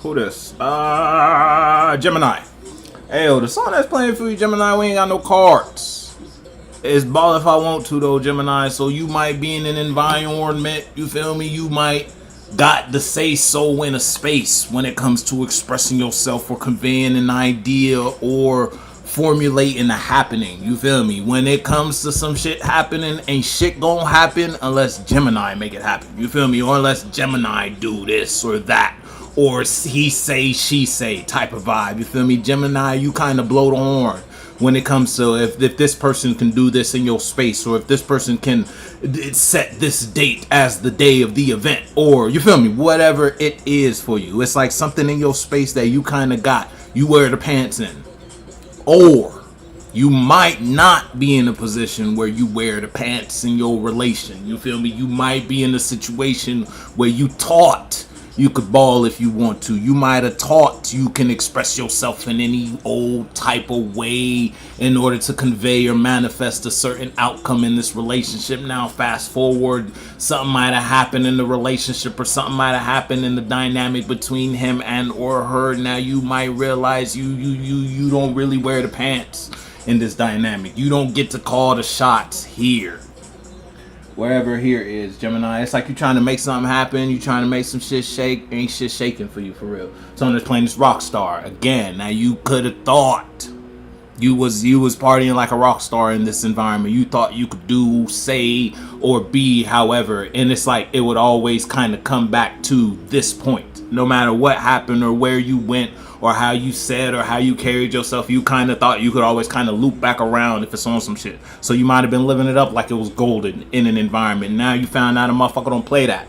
Who this? Gemini. Hey, yo, the song that's playing for you, Gemini, we ain't got no cards. It's ball if I want to, though, Gemini. So you might be in an environment, you feel me? You might got to say so in a space when it comes to expressing yourself or conveying an idea or formulating a happening. You feel me? When it comes to some shit happening, ain't shit gonna happen unless Gemini make it happen. You feel me? Or unless Gemini do this or that. Or he say, she say type of vibe. You feel me? Gemini, you kind of blow the horn when it comes to if this person can do this in your space, or if this person can set this date as the day of the event, or you feel me, whatever it is for you. It's like something in your space that you kind of got, you wear the pants in. Or you might not be in a position where you wear the pants in your relation. You feel me? You might be in a situation where you taught you could ball if you want to. You might have taught you can express yourself in any old type of way in order to convey or manifest a certain outcome in this relationship. Now fast forward, something might have happened in the relationship, or something might have happened in the dynamic between him and or her. Now you might realize you don't really wear the pants in this dynamic. You don't get to call the shots here. Wherever here is, Gemini. It's like you're trying to make something happen. You're trying to make some shit shake. Ain't shit shaking for you, for real. Someone that's playing this rock star. Again, now you could have thought you was partying like a rock star in this environment. You thought you could do, say, or be however. And it's like it would always kind of come back to this point. No matter what happened or where you went or how you said or how you carried yourself, you kind of thought you could always kind of loop back around if it's on some shit. So you might have been living it up like it was golden in an environment. Now you found out a motherfucker don't play that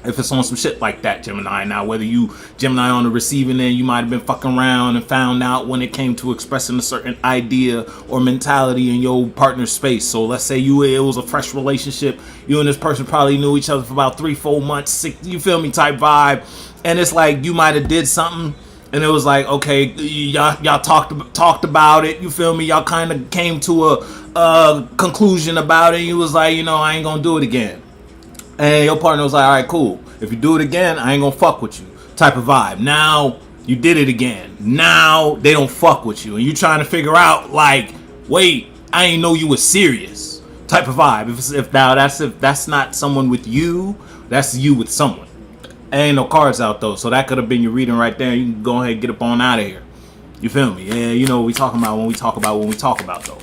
if it's on some shit like that, Gemini. Now whether you Gemini on the receiving end, you might have been fucking around and found out when it came to expressing a certain idea or mentality in your partner's space. So let's say it was a fresh relationship. You and this person probably knew each other for about 3-4 months, 6, you feel me, type vibe. And it's like you might have did something and it was like, okay, y'all talked about it. You feel me? Y'all kind of came to a conclusion about it. You was like, I ain't gonna do it again. And your partner was like, all right, cool. If you do it again, I ain't gonna fuck with you. Type of vibe. Now you did it again. Now they don't fuck with you, and you trying to figure out like, wait, I ain't know you was serious. Type of vibe. If that's not someone with you, that's you with someone. Ain't no cards out though, so that could have been your reading right there. You can go ahead and get up on out of here. You feel me? Yeah, you know what we talking about when we talk about though.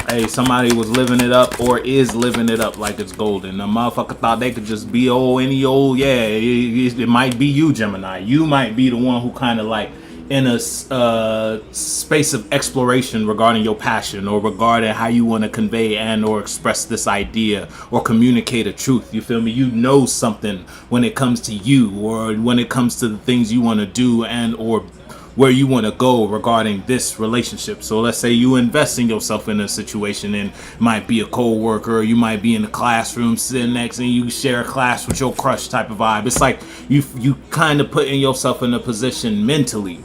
Hey, somebody was living it up or is living it up like it's golden. The motherfucker thought they could just be any old. Yeah, it might be you, Gemini. You might be the one who kind of like in a space of exploration regarding your passion or regarding how you want to convey and or express this idea or communicate a truth. You feel me? You know something when it comes to you or when it comes to the things you want to do and or where you want to go regarding this relationship. So let's say you invest in yourself in a situation, and it might be a co-worker, you might be in the classroom sitting next and you share a class with your crush type of vibe. It's like you kind of putting yourself in a position mentally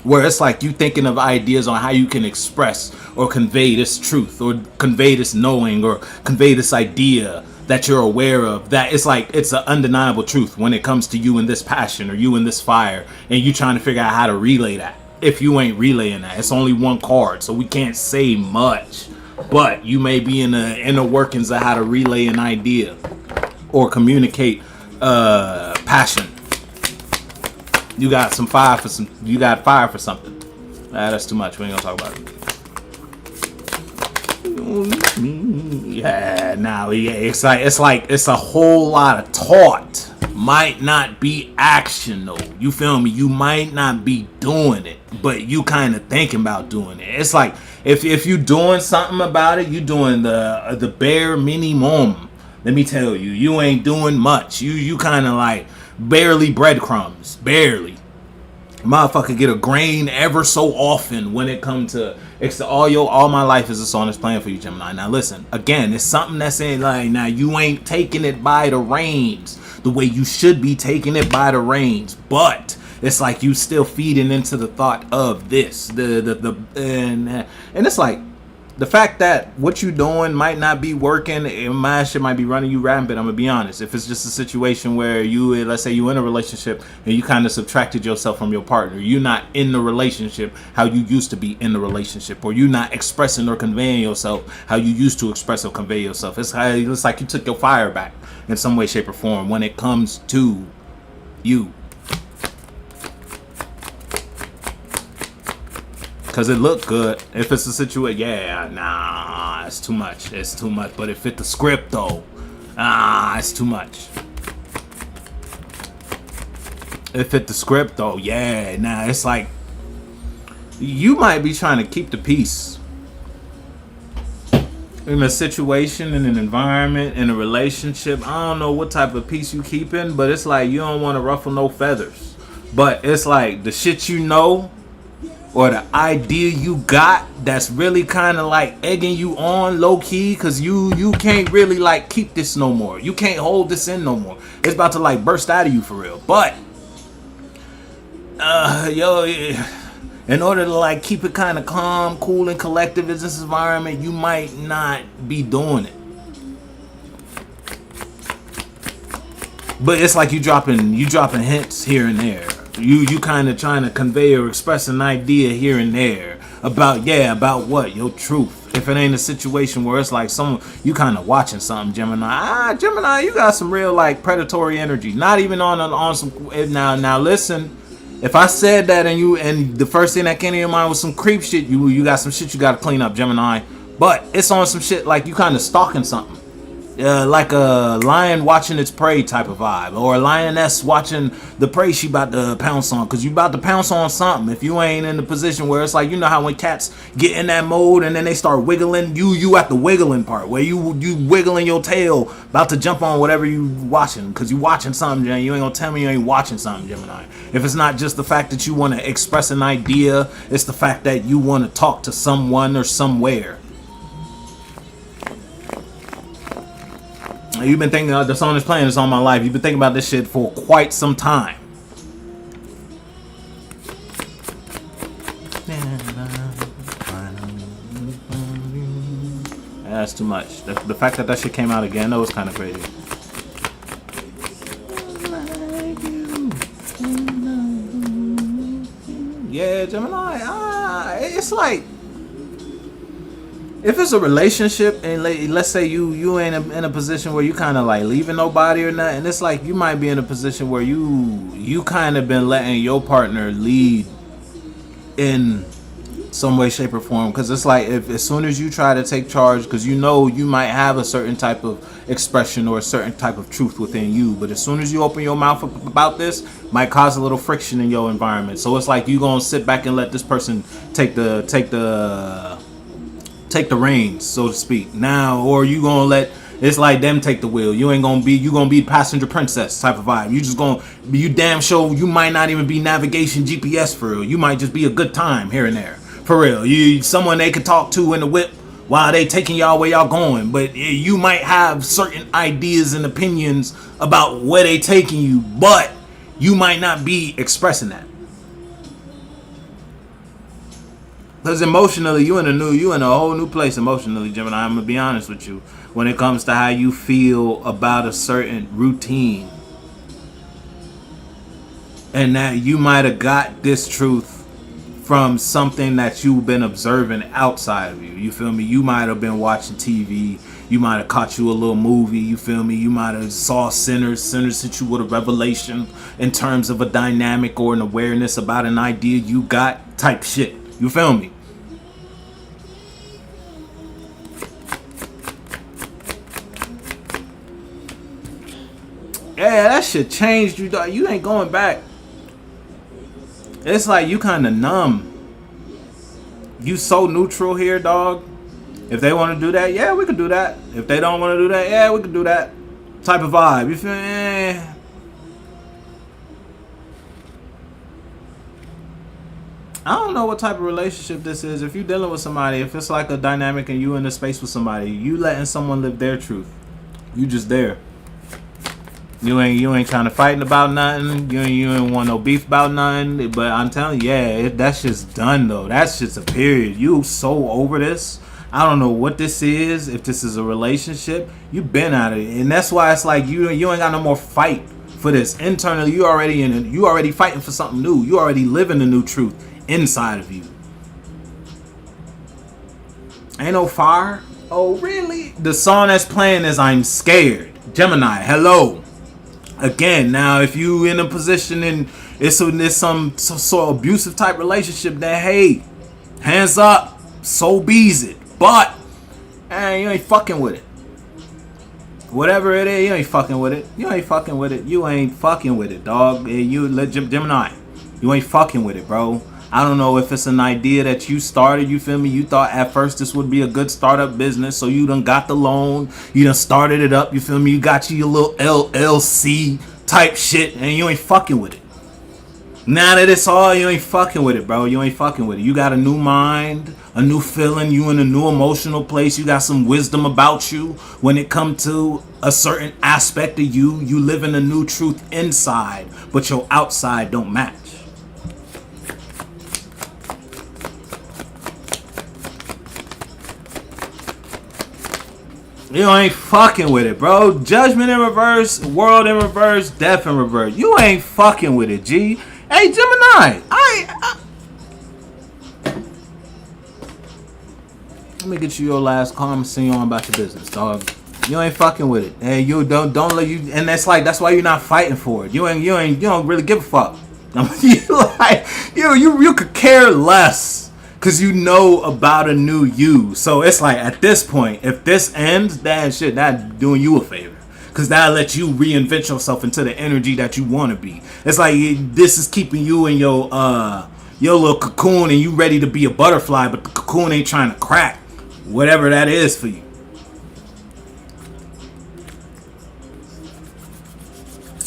where it's like you thinking of ideas on how you can express or convey this truth or convey this knowing or convey this idea that you're aware of, that it's like it's an undeniable truth when it comes to you and this passion or you and this fire, and you trying to figure out how to relay that. If you ain't relaying that, it's only one card, so we can't say much, but you may be in the inner workings of how to relay an idea or communicate passion. You got fire for something. That's too much. We ain't gonna talk about it. Yeah, now it's a whole lot of thought. Might not be action though. You feel me? You might not be doing it, but you kind of thinking about doing it. It's like if you doing something about it, you doing the bare minimum. Let me tell you, you ain't doing much. You kind of like barely breadcrumbs, barely. Motherfucker get a grain ever so often when it comes to all my life is a song that's playing for you, Gemini. Now listen, again, it's something that's saying like, now you ain't taking it by the reins the way you should be taking it by the reins, but it's like you still feeding into the thought of this, and it's like The fact that what you doing might not be working, my shit might be running you rampant. I'm gonna be honest. If it's just a situation where you, let's say you in a relationship and you kind of subtracted yourself from your partner, you're not in the relationship how you used to be in the relationship, or you're not expressing or conveying yourself how you used to express or convey yourself. It's like you took your fire back in some way, shape, or form when it comes to you. Cause it looked good. If it's a situation, yeah, nah, it's too much. It's too much. But it fit the script though. It's too much. It fit the script though. Yeah, nah, it's like you might be trying to keep the peace in a situation, in an environment, in a relationship. I don't know what type of peace you keeping, but it's like you don't want to ruffle no feathers. But it's like the shit you know, or the idea you got that's really kind of like egging you on low key, because you can't really like keep this no more. You can't hold this in no more. It's about to like burst out of you for real. But in order to like keep it kind of calm, cool, and collective in this environment, you might not be doing it. But it's like you dropping hints here and there. You kind of trying to convey or express an idea here and there about what? Your truth. If it ain't a situation where it's like you kind of watching something, Gemini. Gemini, you got some real like predatory energy. Not even on some. Now listen. If I said that and the first thing that came to your mind was some creep shit, you got some shit you got to clean up, Gemini. But it's on some shit like you kind of stalking something. Like a lion watching its prey type of vibe, or a lioness watching the prey she about to pounce on, because you about to pounce on something. If you ain't in the position where it's like, you know how when cats get in that mode and then they start wiggling, you at the wiggling part where you wiggling your tail about to jump on whatever you watching, because you watching something, Gemini. You ain't gonna tell me you ain't watching something, Gemini. If it's not just the fact that you want to express an idea, it's the fact that you want to talk to someone or somewhere. You've been thinking the song is playing this all my life. You've been thinking about this shit for quite some time. That's too much. The fact that shit came out again, that was kind of crazy. Yeah, Gemini. It's like, if it's a relationship and let's say you ain't in a position where you kind of like leaving nobody or nothing, it's like you might be in a position where you kind of been letting your partner lead in some way, shape, or form. Because it's like, if as soon as you try to take charge, because you know you might have a certain type of expression or a certain type of truth within you, but as soon as you open your mouth up about this, might cause a little friction in your environment. So it's like you gonna sit back and let this person take the reins, so to speak, now, or you gonna let it's like them take the wheel. You gonna be passenger princess type of vibe. You damn sure you might not even be navigation GPS for real. You might just be a good time here and there for real. Someone they can talk to in the whip while they taking y'all where y'all going. But you might have certain ideas and opinions about where they taking you, but you might not be expressing that. Because emotionally, you in a whole new place emotionally, Gemini. I'm gonna be honest with you. When it comes to how you feel about a certain routine, and that you might have got this truth from something that you've been observing outside of you. You feel me? You might have been watching TV. You might have caught you a little movie. You feel me? You might have saw Sinners. Sinners hit you with a revelation in terms of a dynamic or an awareness about an idea you got type shit. You feel me? Yeah, that shit changed you, dog. You ain't going back. It's like you kind of numb. You so neutral here, dog. If they want to do that, yeah, we could do that. If they don't want to do that, yeah, we could do that. Type of vibe. You feel me? I don't know what type of relationship this is. If you're dealing with somebody, if it's like a dynamic and you in a space with somebody, you letting someone live their truth. You just there. You ain't trying to fight about nothing. You ain't want no beef about nothing. But I'm telling you, yeah, that shit's done though. That shit's a period. You so over this. I don't know what this is. If this is a relationship, you've been out of it, and that's why it's like you ain't got no more fight for this. Internally, you already in it. You already fighting for something new. You already living the new truth inside of you. Ain't no fire. Oh really? The song that's playing is "I'm Scared." Gemini, hello. Again, now if you in a position and it's some sort of abusive type relationship, then hey, hands up, so bees it. But hey, you ain't fucking with it. Whatever it is, you ain't fucking with it. You ain't fucking with it. You ain't fucking with it, dog. You Gemini, you ain't fucking with it, bro. I don't know if it's an idea that you started, you feel me? You thought at first this would be a good startup business, so you done got the loan, you done started it up, you feel me? You got your little LLC type shit, and you ain't fucking with it. Now that it's all, you ain't fucking with it, bro. You ain't fucking with it. You got a new mind, a new feeling, you in a new emotional place, you got some wisdom about you when it comes to a certain aspect of you. You live in a new truth inside, but your outside don't match. You ain't fucking with it, bro. Judgment in reverse, world in reverse, death in reverse. You ain't fucking with it, G. Hey, Gemini. Let me get you your last call. I'm send you on about your business, dog. You ain't fucking with it. Hey, you don't let you. And that's why you're not fighting for it. You don't really give a fuck. You could care less. Cause you know about a new you. So it's like at this point, if this ends, that doing you a favor. Cause that'll let you reinvent yourself into the energy that you wanna be. It's like this is keeping you in your little cocoon and you ready to be a butterfly, but the cocoon ain't trying to crack. Whatever that is for you.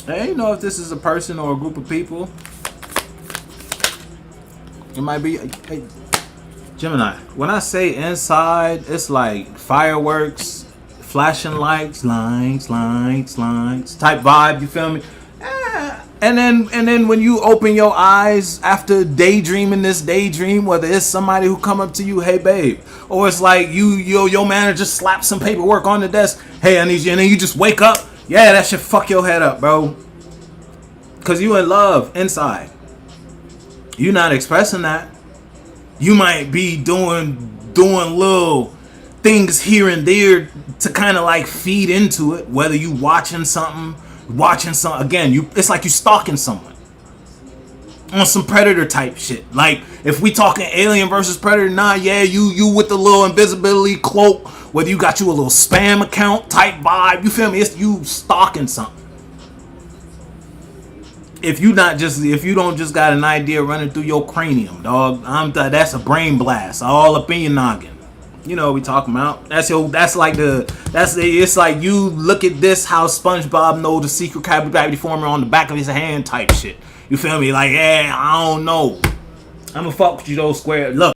I don't know if this is a person or a group of people. It might be Gemini. When I say inside, it's like fireworks, flashing lights type vibe. You feel me? And then when you open your eyes after daydreaming this daydream, whether it's somebody who come up to you, hey babe, or it's like your manager slaps some paperwork on the desk, hey I need you, and then you just wake up. Yeah, that should fuck your head up, bro. Cause you in love inside. You not expressing that. You might be doing little things here and there to kind of like feed into it. Whether you watching something. Again, it's like you stalking someone on some predator type shit. Like if we talking alien versus predator, you with the little invisibility cloak. Whether you got you a little spam account type vibe, you feel me? It's you stalking something. If you don't just got an idea running through your cranium, dog, that's a brain blast all up in your noggin. You know what we talking about? It's like you look at this how SpongeBob know the secret gravity formula on the back of his hand type shit. You feel me? Like, I don't know. I'ma fuck with you though, square. Look.